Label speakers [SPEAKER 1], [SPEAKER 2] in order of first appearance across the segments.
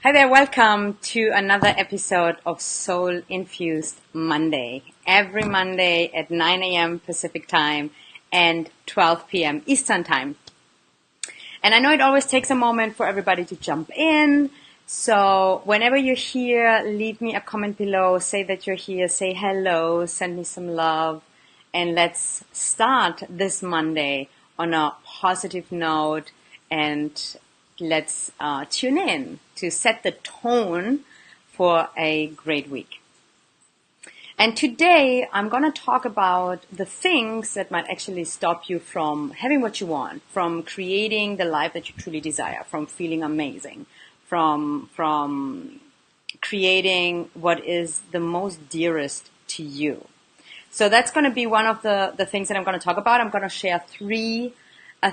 [SPEAKER 1] Hi there, welcome to another episode of Soul Infused Monday. Every Monday at 9 a.m. Pacific time and 12 p.m. Eastern time. And I know it always takes a moment for everybody to jump in. So whenever you're here, leave me a comment below, say that you're here, say hello, send me some love, and let's start this Monday on a positive note, and let's tune in to set the tone for a great week. And today I'm going to talk about the things that might actually stop you from having what you want, from creating the life that you truly desire, from feeling amazing, from creating what is the most dearest to you. So that's going to be one of the things that I'm going to talk about. I'm going to share three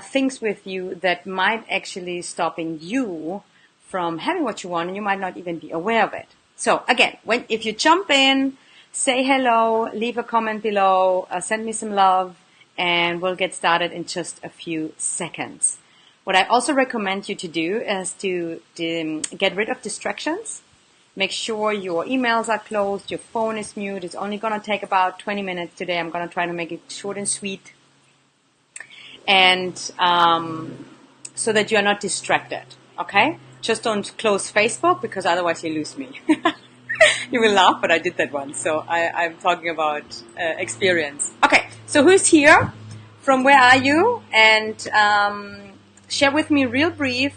[SPEAKER 1] things with you that might actually stopping you from having what you want, and you might not even be aware of it. So again, if you jump in, say hello, leave a comment below, send me some love, and we'll get started in just a few seconds. What I also recommend you to do is to get rid of distractions. Make sure your emails are closed, your phone is mute. It's only going to take about 20 minutes today. I'm going to try to make it short and sweet. And so that you're not distracted, okay? Just don't close Facebook, because otherwise you lose me. You will laugh, but I did that once, so I'm talking about experience. Okay, so who's here? From where are you? And share with me real brief.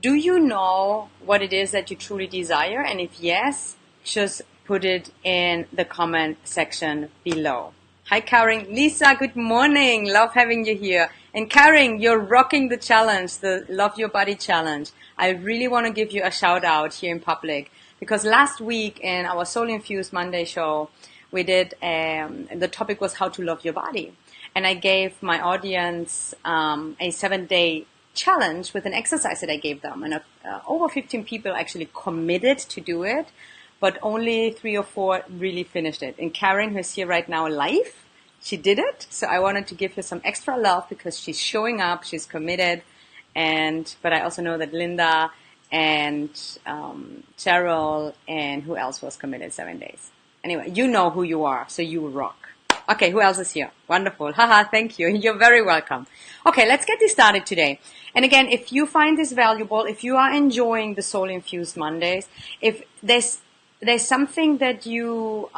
[SPEAKER 1] Do you know what it is that you truly desire? And if yes, just put it in the comment section below. Hi, Karen. Lisa, good morning. Love having you here. And Karen, you're rocking the challenge, the Love Your Body Challenge. I really want to give you a shout out here in public, because last week in our Soul Infused Monday show, we did, the topic was how to love your body. And I gave my audience a 7-day challenge with an exercise that I gave them. And over 15 people actually committed to do it, but only 3 or 4 really finished it. And Karen, who's here right now live, she did it. So I wanted to give her some extra love because she's showing up, she's committed. But I also know that Linda and Cheryl and who else was committed 7 days. Anyway, you know who you are, so you rock. Okay, who else is here? Wonderful. Haha, thank you. You're very welcome. Okay, let's get this started today. And again, if you find this valuable, if you are enjoying the Soul Infused Mondays, if there's something that you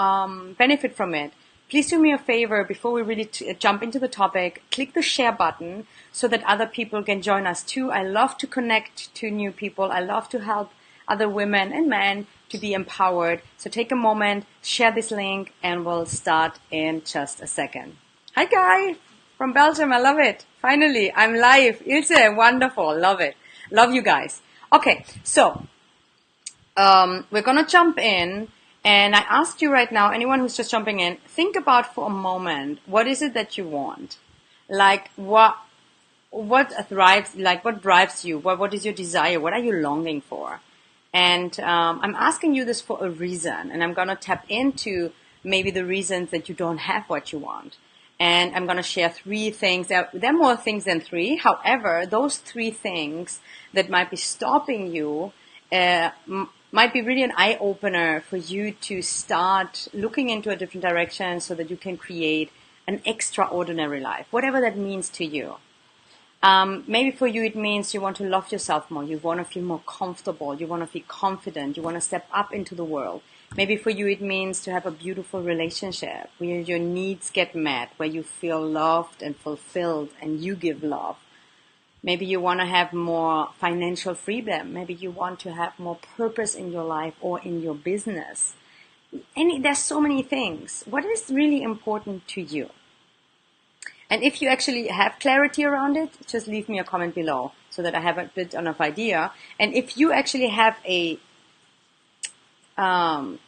[SPEAKER 1] benefit from it, please do me a favor before we really jump into the topic. Click the share button so that other people can join us too. I love to connect to new people. I love to help other women and men to be empowered. So take a moment, share this link, and we'll start in just a second. Hi, Guy from Belgium. I love it. Finally, I'm live. Ilse, wonderful. Love it. Love you guys. Okay, so we're going to jump in. And I asked you right now, anyone who's just jumping in, think about for a moment, what is it that you want? Like what drives you? What is your desire? What are you longing for? And I'm asking you this for a reason, and I'm going to tap into maybe the reasons that you don't have what you want. And I'm going to share 3 things. There are more things than 3. However, those 3 things that might be stopping you might be really an eye-opener for you to start looking into a different direction so that you can create an extraordinary life, whatever that means to you. Maybe for you it means you want to love yourself more, you want to feel more comfortable, you want to feel confident, you want to step up into the world. Maybe for you it means to have a beautiful relationship where your needs get met, where you feel loved and fulfilled and you give love. Maybe you want to have more financial freedom. Maybe you want to have more purpose in your life or in your business. There's so many things. What is really important to you? And if you actually have clarity around it, just leave me a comment below so that I have a bit of idea. And if you actually have a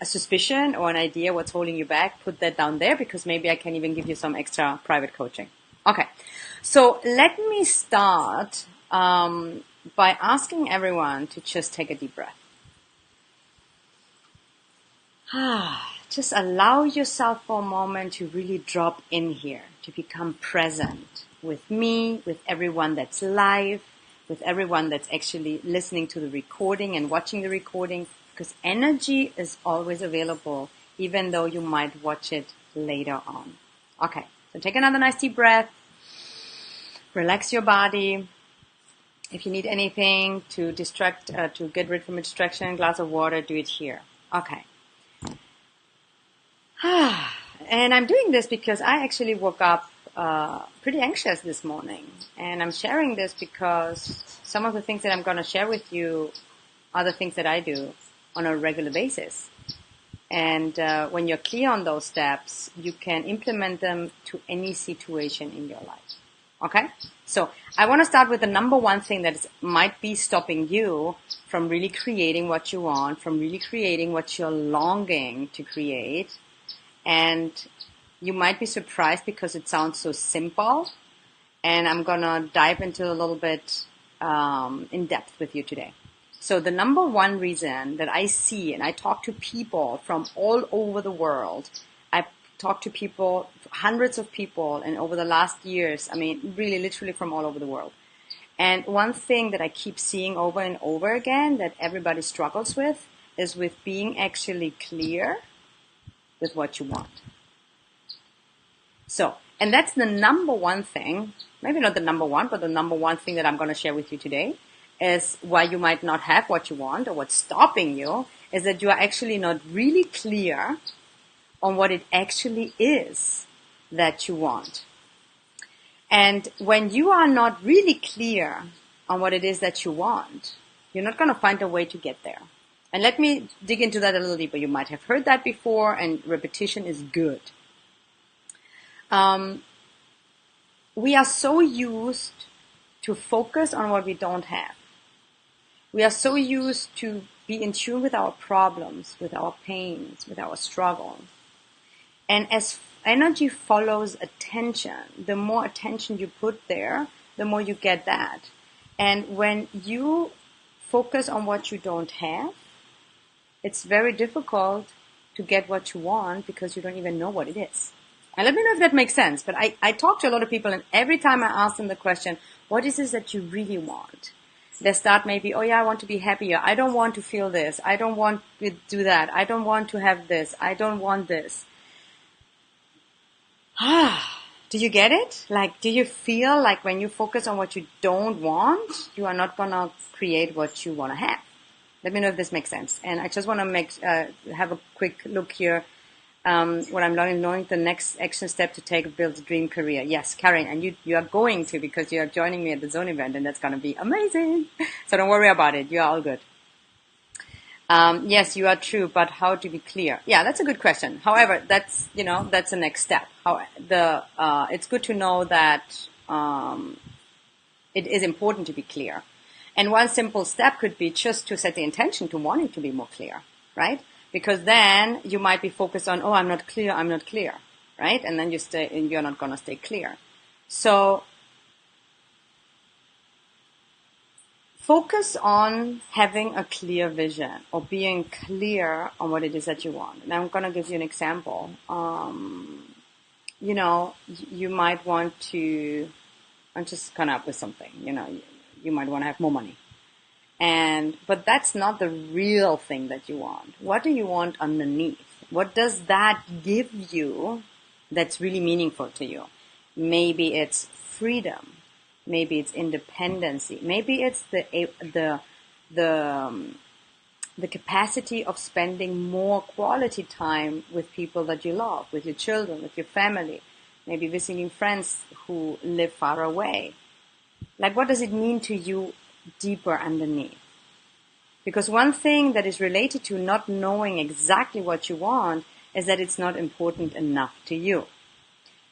[SPEAKER 1] suspicion or an idea what's holding you back, put that down there, because maybe I can even give you some extra private coaching. Okay, so let me start by asking everyone to just take a deep breath. Just allow yourself for a moment to really drop in here, to become present with me, with everyone that's live, with everyone that's actually listening to the recording and watching the recording, because energy is always available, even though you might watch it later on. Okay, so take another nice deep breath. Relax your body. If you need anything to to get rid from a distraction, glass of water, do it here. Okay. And I'm doing this because I actually woke up pretty anxious this morning. And I'm sharing this because some of the things that I'm going to share with you are the things that I do on a regular basis. And when you're clear on those steps, you can implement them to any situation in your life. Okay? So I want to start with the number one thing that might be stopping you from really creating what you want, from really creating what you're longing to create. And you might be surprised because it sounds so simple. And I'm going to dive into a little bit in depth with you today. So the number one reason that I see, and I talk to people from all over the world, I talk to people, hundreds of people, and over the last years, I mean, really literally from all over the world. And one thing that I keep seeing over and over again that everybody struggles with is with being actually clear with what you want. So, and that's the number one thing, maybe not the number one, but the number one thing that I'm going to share with you today is why you might not have what you want, or what's stopping you is that you are actually not really clear on what it actually is that you want. And when you are not really clear on what it is that you want, you're not going to find a way to get there. And let me dig into that a little deeper. You might have heard that before, and repetition is good. We are so used to focus on what we don't have. We are so used to be in tune with our problems, with our pains, with our struggles. And as energy follows attention, the more attention you put there, the more you get that. And when you focus on what you don't have, it's very difficult to get what you want because you don't even know what it is. And let me know if that makes sense. But I talk to a lot of people, and every time I ask them the question, what is it that you really want? They start maybe, oh yeah, I want to be happier. I don't want to feel this. I don't want to do that. I don't want to have this. I don't want this. Do you get it? Like, do you feel like when you focus on what you don't want, you are not going to create what you want to have? Let me know if this makes sense. And I just want to have a quick look here. What I'm learning, the next action step to take to build a dream career. Yes, Karen, and you are going to, because you are joining me at the Zone event, and that's going to be amazing. So don't worry about it. You are all good. Yes, you are true, but how to be clear? Yeah, that's a good question. However, that's the next step. It's good to know that it is important to be clear. And one simple step could be just to set the intention to wanting to be more clear, right? Because then you might be focused on, oh, I'm not clear, right? And then you're not going to stay clear. So focus on having a clear vision, or being clear on what it is that you want. And I'm going to give you an example. You might want to, I'm just coming up with something, you might want to have more money. But that's not the real thing that you want. What do you want underneath? What does that give you that's really meaningful to you? Maybe it's freedom. Maybe it's independency. Maybe it's the capacity of spending more quality time with people that you love, with your children, with your family. Maybe visiting friends who live far away. Like, what does it mean to you deeper underneath? Because one thing that is related to not knowing exactly what you want is that it's not important enough to you.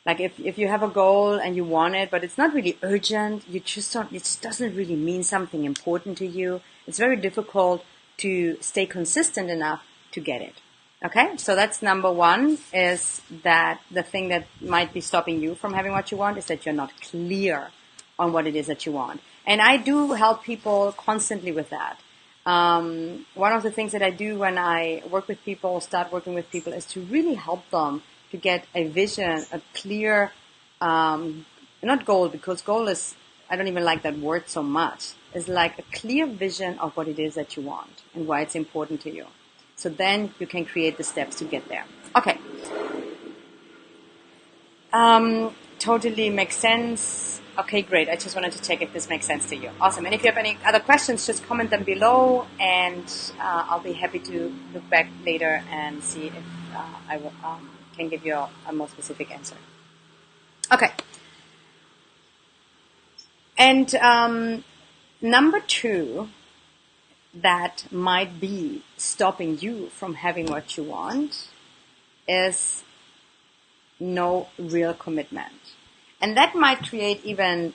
[SPEAKER 1] Like, if you have a goal and you want it, but it's not really urgent, it just doesn't really mean something important to you. It's very difficult to stay consistent enough to get it. Okay? So that's number one, is that the thing that might be stopping you from having what you want is that you're not clear on what it is that you want. And I do help people constantly with that. One of the things that I do when I start working with people, is to really help them to get a vision, a clear, not goal, because goal is I don't even like that word so much, is like a clear vision of what it is that you want and why it's important to you. So then you can create the steps to get there. Okay. Totally makes sense. Okay, great. I just wanted to check if this makes sense to you. Awesome. And if you have any other questions, just comment them below, and I'll be happy to look back later and see if I can give you a more specific answer. Okay. And number 2 that might be stopping you from having what you want is no real commitment. And that might create even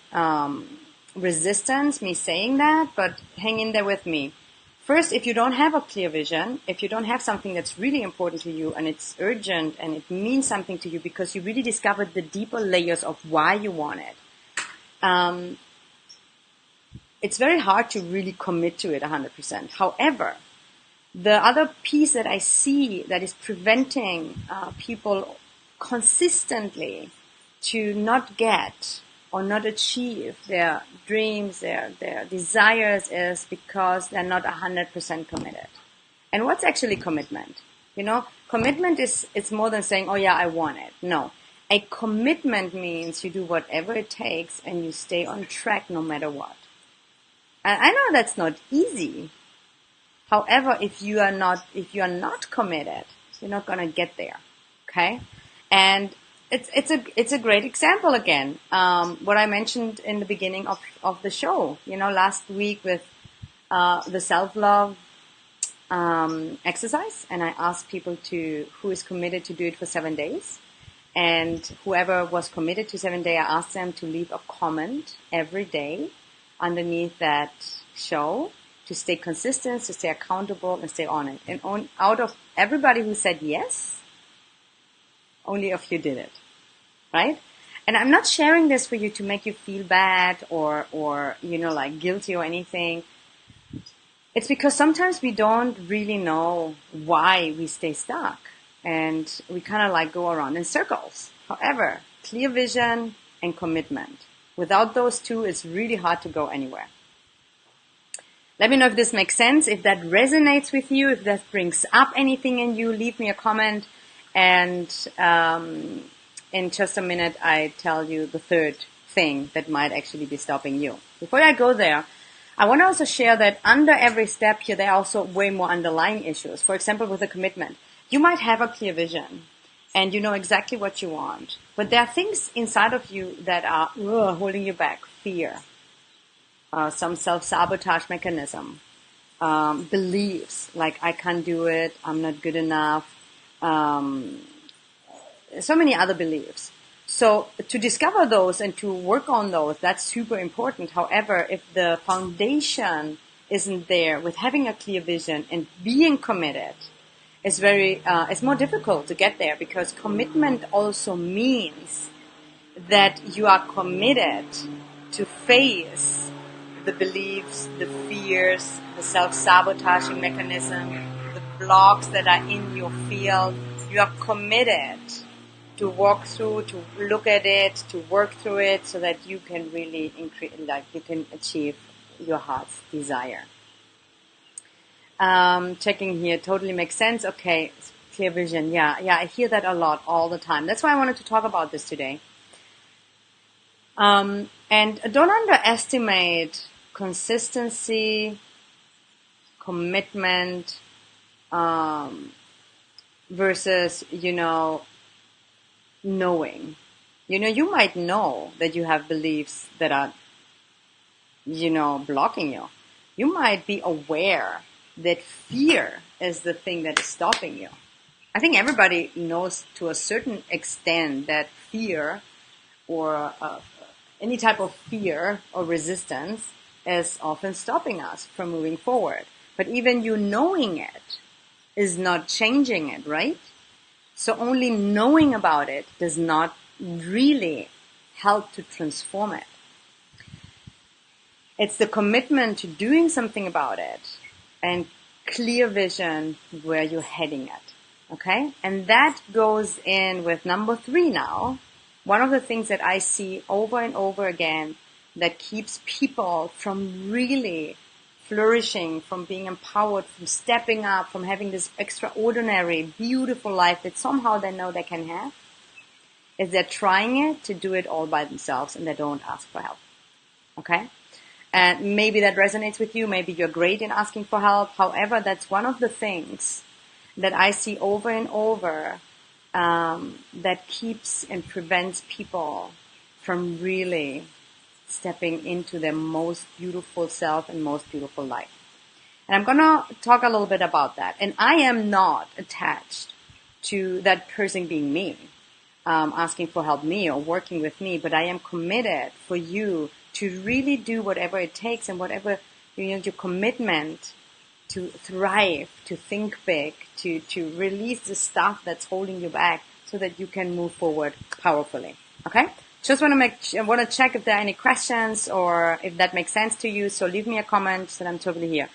[SPEAKER 1] resistance, me saying that, but hang in there with me. First, if you don't have a clear vision, if you don't have something that's really important to you and it's urgent and it means something to you because you really discovered the deeper layers of why you want it, it's very hard to really commit to it 100%. However, the other piece that I see that is preventing people consistently to not get or not achieve their dreams, their desires, is because they're not 100% committed. And what's actually commitment? You know, commitment it's more than saying, oh yeah, I want it. No. A commitment means you do whatever it takes and you stay on track no matter what. And I know that's not easy. However, if you are not committed, you're not gonna get there. Okay? And it's a great example again. What I mentioned in the beginning of the show, you know, last week with the self-love exercise, and I asked people who is committed to do it for 7 days. And whoever was committed to 7 days, I asked them to leave a comment every day underneath that show to stay consistent, to stay accountable, and stay on it. And out of everybody who said yes, only a few did it, right? And I'm not sharing this for you to make you feel bad or you know, like guilty or anything. It's because sometimes we don't really know why we stay stuck and we kind of like go around in circles. However, clear vision and commitment. Without those two, it's really hard to go anywhere. Let me know if this makes sense, if that resonates with you, if that brings up anything in you. Leave me a comment. And in just a minute, I tell you the third thing that might actually be stopping you. Before I go there, I want to also share that under every step here, there are also way more underlying issues. For example, with a commitment, you might have a clear vision and you know exactly what you want. But there are things inside of you that are holding you back. Fear, some self-sabotage mechanism, beliefs like I can't do it, I'm not good enough, so many other beliefs. So to discover those and to work on those, that's super important. However, if the foundation isn't there with having a clear vision and being committed, it's more difficult to get there, because commitment also means that you are committed to face the beliefs, the fears, the self-sabotaging mechanism, the blocks that are in your field. You are committed to walk through, to look at it, to work through it, so that you can really you can achieve your heart's desire. Checking here, totally makes sense. Okay, clear vision. Yeah, I hear that a lot all the time. That's why I wanted to talk about this today. And don't underestimate consistency, commitment, versus, knowing. You might know that you have beliefs that are, blocking you. You might be aware that fear is the thing that is stopping you. I think everybody knows to a certain extent that fear or any type of fear or resistance is often stopping us from moving forward. But even you knowing it is not changing it, right? So only knowing about it does not really help to transform it. It's the commitment to doing something about it and clear vision where you're heading at. Okay? And that goes in with number 3 now. One of the things that I see over and over again that keeps people from really flourishing, from being empowered, from stepping up, from having this extraordinary, beautiful life that somehow they know they can have, is they're trying it to do it all by themselves and they don't ask for help. Okay? And maybe that resonates with you. Maybe you're great in asking for help. However, that's one of the things that I see over and over that keeps and prevents people from really stepping into their most beautiful self and most beautiful life. And I'm going to talk a little bit about that. And I am not attached to that person being me, asking for help me or working with me, but I am committed for you to really do whatever it takes and whatever, your commitment to thrive, to think big, to release the stuff that's holding you back so that you can move forward powerfully. Okay? Just want to check if there are any questions or if that makes sense to you. So leave me a comment that I'm totally here.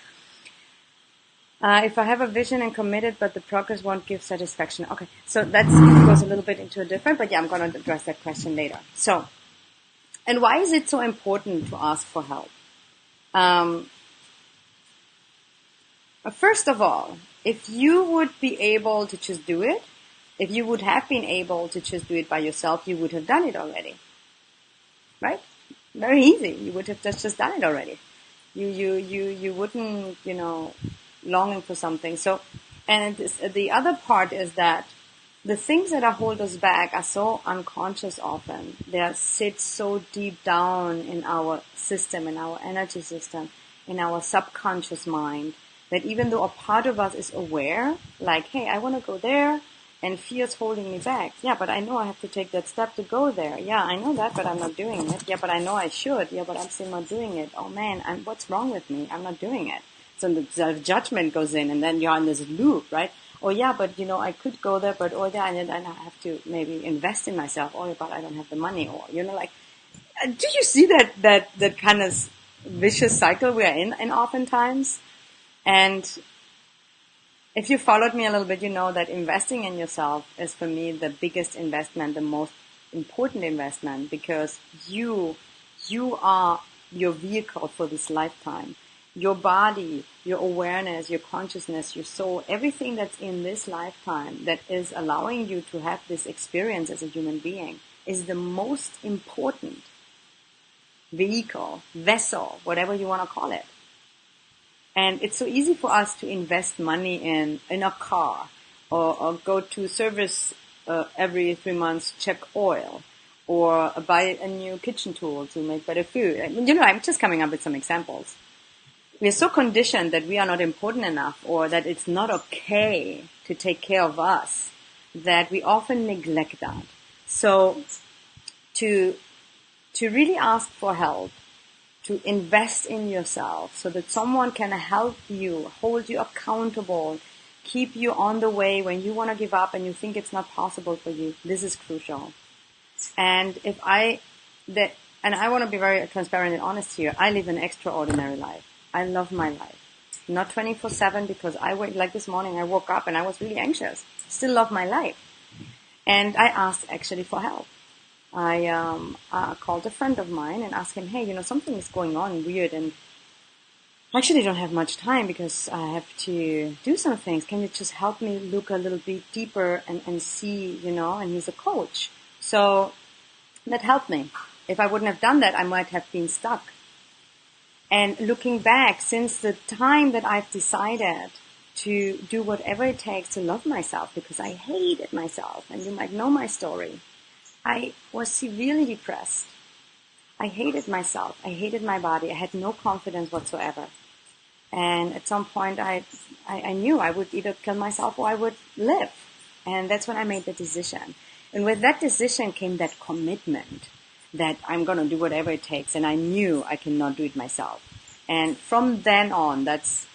[SPEAKER 1] If I have a vision and committed, but the progress won't give satisfaction. Okay. So that goes a little bit into a different, but yeah, I'm going to address that question later. So, and why is it so important to ask for help? First of all, if you would be able to just do it, if you would have been able to just do it by yourself, you would have done it already. Right? Very easy. You would have just done it already. You wouldn't, longing for something. So, and the other part is that the things that hold us back are so unconscious often. They sit so deep down in our system, in our energy system, in our subconscious mind, that even though a part of us is aware, like, hey, I want to go there, and fear's holding me back. Yeah, but I know I have to take that step to go there. Yeah, I know that, but I'm not doing it. Yeah, but I know I should. Yeah, but I'm still not doing it. Oh man, what's wrong with me? I'm not doing it. So the self-judgment goes in, and then you're in this loop, right? Oh yeah, but I could go there, but oh yeah, and I have to maybe invest in myself. Oh, but I don't have the money, or do you see that kind of vicious cycle we are in oftentimes? And if you followed me a little bit, you know that investing in yourself is for me the biggest investment, the most important investment, because you are your vehicle for this lifetime. Your body, your awareness, your consciousness, your soul, everything that's in this lifetime that is allowing you to have this experience as a human being is the most important vehicle, vessel, whatever you want to call it. And it's so easy for us to invest money in a car or go to service every 3 months, check oil, or buy a new kitchen tool to make better food. I'm just coming up with some examples. We are so conditioned that we are not important enough, or that it's not okay to take care of us, that we often neglect that. So to really ask for help, to invest in yourself so that someone can help you, hold you accountable, keep you on the way when you want to give up and you think it's not possible for you. This is crucial. And I want to be very transparent and honest here. I live an extraordinary life. I love my life. Not 24/7, because like this morning I woke up and I was really anxious. Still love my life. And I asked actually for help. I called a friend of mine and asked him, hey, something is going on weird, and I actually don't have much time because I have to do some things. Can you just help me look a little bit deeper and see, and he's a coach. So that helped me. If I wouldn't have done that, I might have been stuck. And looking back, since the time that I've decided to do whatever it takes to love myself, because I hated myself, and you might know my story, I was severely depressed. I hated myself. I hated my body. I had no confidence whatsoever. And at some point I knew I would either kill myself or I would live. And that's when I made the decision. And with that decision came that commitment that I'm going to do whatever it takes. And I knew I cannot do it myself. And from then on, that's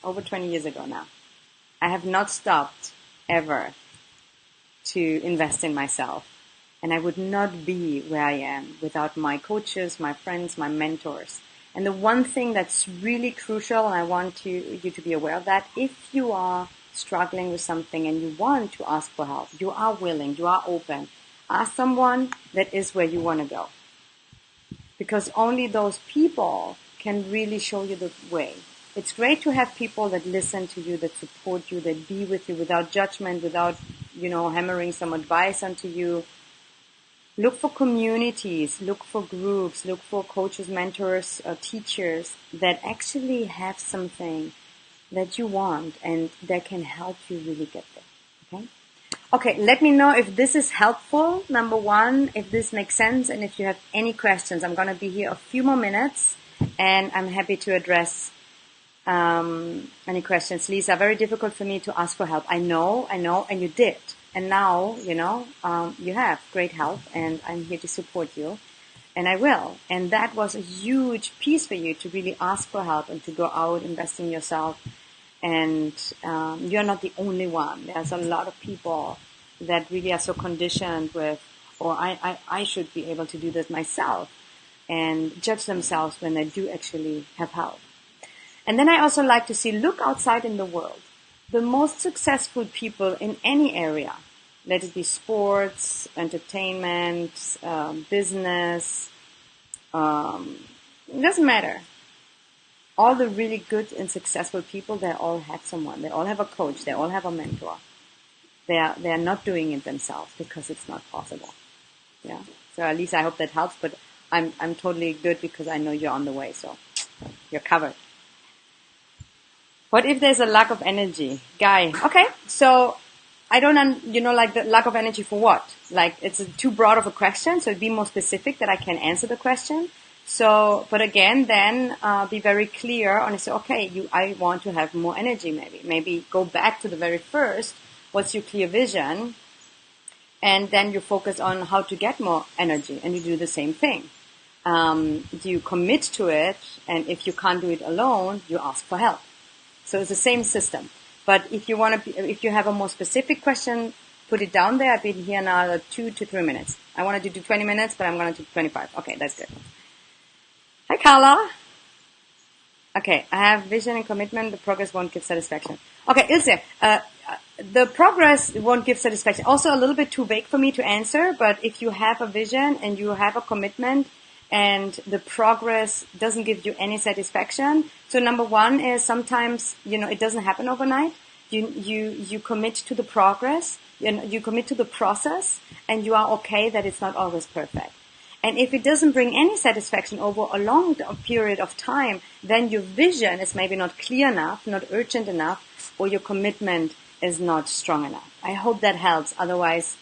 [SPEAKER 1] over 20 years ago now, I have not stopped ever to invest in myself. And I would not be where I am without my coaches, my friends, my mentors. And the one thing that's really crucial, and I want you to be aware of that, if you are struggling with something and you want to ask for help, you are willing, you are open, ask someone that is where you want to go. because only those people can really show you the way. It's great to have people that listen to you, that support you, that be with you without judgment, without, hammering some advice onto you. Look for communities, look for groups, look for coaches, mentors, teachers that actually have something that you want and that can help you really get there. Okay? Okay, let me know if this is helpful, number one, if this makes sense, and if you have any questions. I'm going to be here a few more minutes, and I'm happy to address any questions. Lisa, very difficult for me to ask for help. I know, and you did. And now, you have great help, and I'm here to support you, and I will. And that was a huge piece for you to really ask for help and to go out, invest in yourself. And you're not the only one. There's a lot of people that really are so conditioned with, or I should be able to do this myself, and judge themselves when they do actually have help. And then I also like to see, look outside in the world. The most successful people in any area, let it be sports, entertainment, business, it doesn't matter. All the really good and successful people, they all have someone. They all have a coach. They all have a mentor. They are not doing it themselves because it's not possible. Yeah. So at least I hope that helps. But I'm totally good because I know you're on the way. So you're covered. What if there's a lack of energy, Guy? Okay. So I don't, like the lack of energy for what? Like it's too broad of a question. So be more specific that I can answer the question. So, but again, then be very clear on it. Say, okay, I want to have more energy. Maybe go back to the very first. What's your clear vision? And then you focus on how to get more energy, and you do the same thing. You commit to it, and if you can't do it alone, you ask for help. So it's the same system. But if you have a more specific question, put it down there. I've been here now 2 to 3 minutes. I wanted to do 20 minutes, but I'm going to do 25. Okay, that's good. Hi, Carla. Okay, I have vision and commitment. The progress won't give satisfaction. Okay, Ilse, the progress won't give satisfaction. Also a little bit too vague for me to answer, but if you have a vision and you have a commitment and the progress doesn't give you any satisfaction. So number one is sometimes, it doesn't happen overnight. You commit to the progress, you commit to the process, and you are okay that it's not always perfect. And if it doesn't bring any satisfaction over a long period of time, then your vision is maybe not clear enough, not urgent enough, or your commitment is not strong enough. I hope that helps. Otherwise,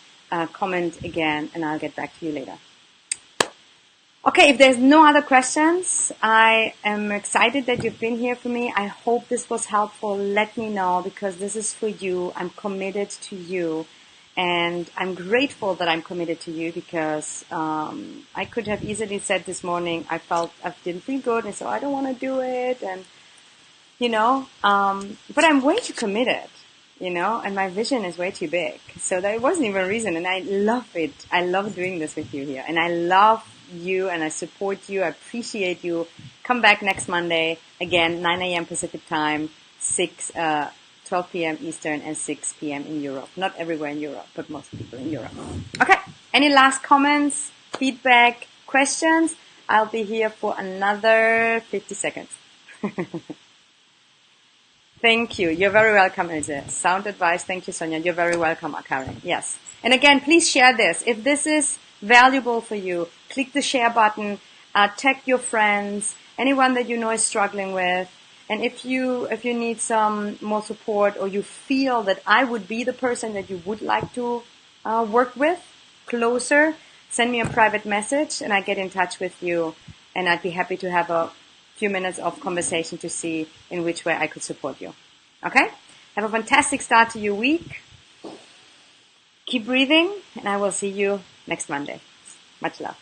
[SPEAKER 1] comment again and I'll get back to you later. Okay, if there's no other questions, I am excited that you've been here for me. I hope this was helpful. Let me know because this is for you. I'm committed to you. And I'm grateful that I'm committed to you because I could have easily said this morning, I didn't feel good, and so I don't want to do it, and but I'm way too committed, and my vision is way too big. So that wasn't even a reason, and I love it. I love doing this with you here, and I love you, and I support you. I appreciate you. Come back next Monday again, 9 a.m. Pacific time, 12 p.m. Eastern and 6 p.m. in Europe. Not everywhere in Europe, but most people in Europe. Okay. Any last comments, feedback, questions? I'll be here for another 50 seconds. Thank you. You're very welcome, Ilse. Sound advice. Thank you, Sonia. You're very welcome, Karen. Yes. And again, please share this. If this is valuable for you, click the share button, tag your friends, anyone that you know is struggling with. And if you need some more support or you feel that I would be the person that you would like to work with closer, send me a private message and I get in touch with you. And I'd be happy to have a few minutes of conversation to see in which way I could support you. Okay? Have a fantastic start to your week. Keep breathing and I will see you next Monday. Much love.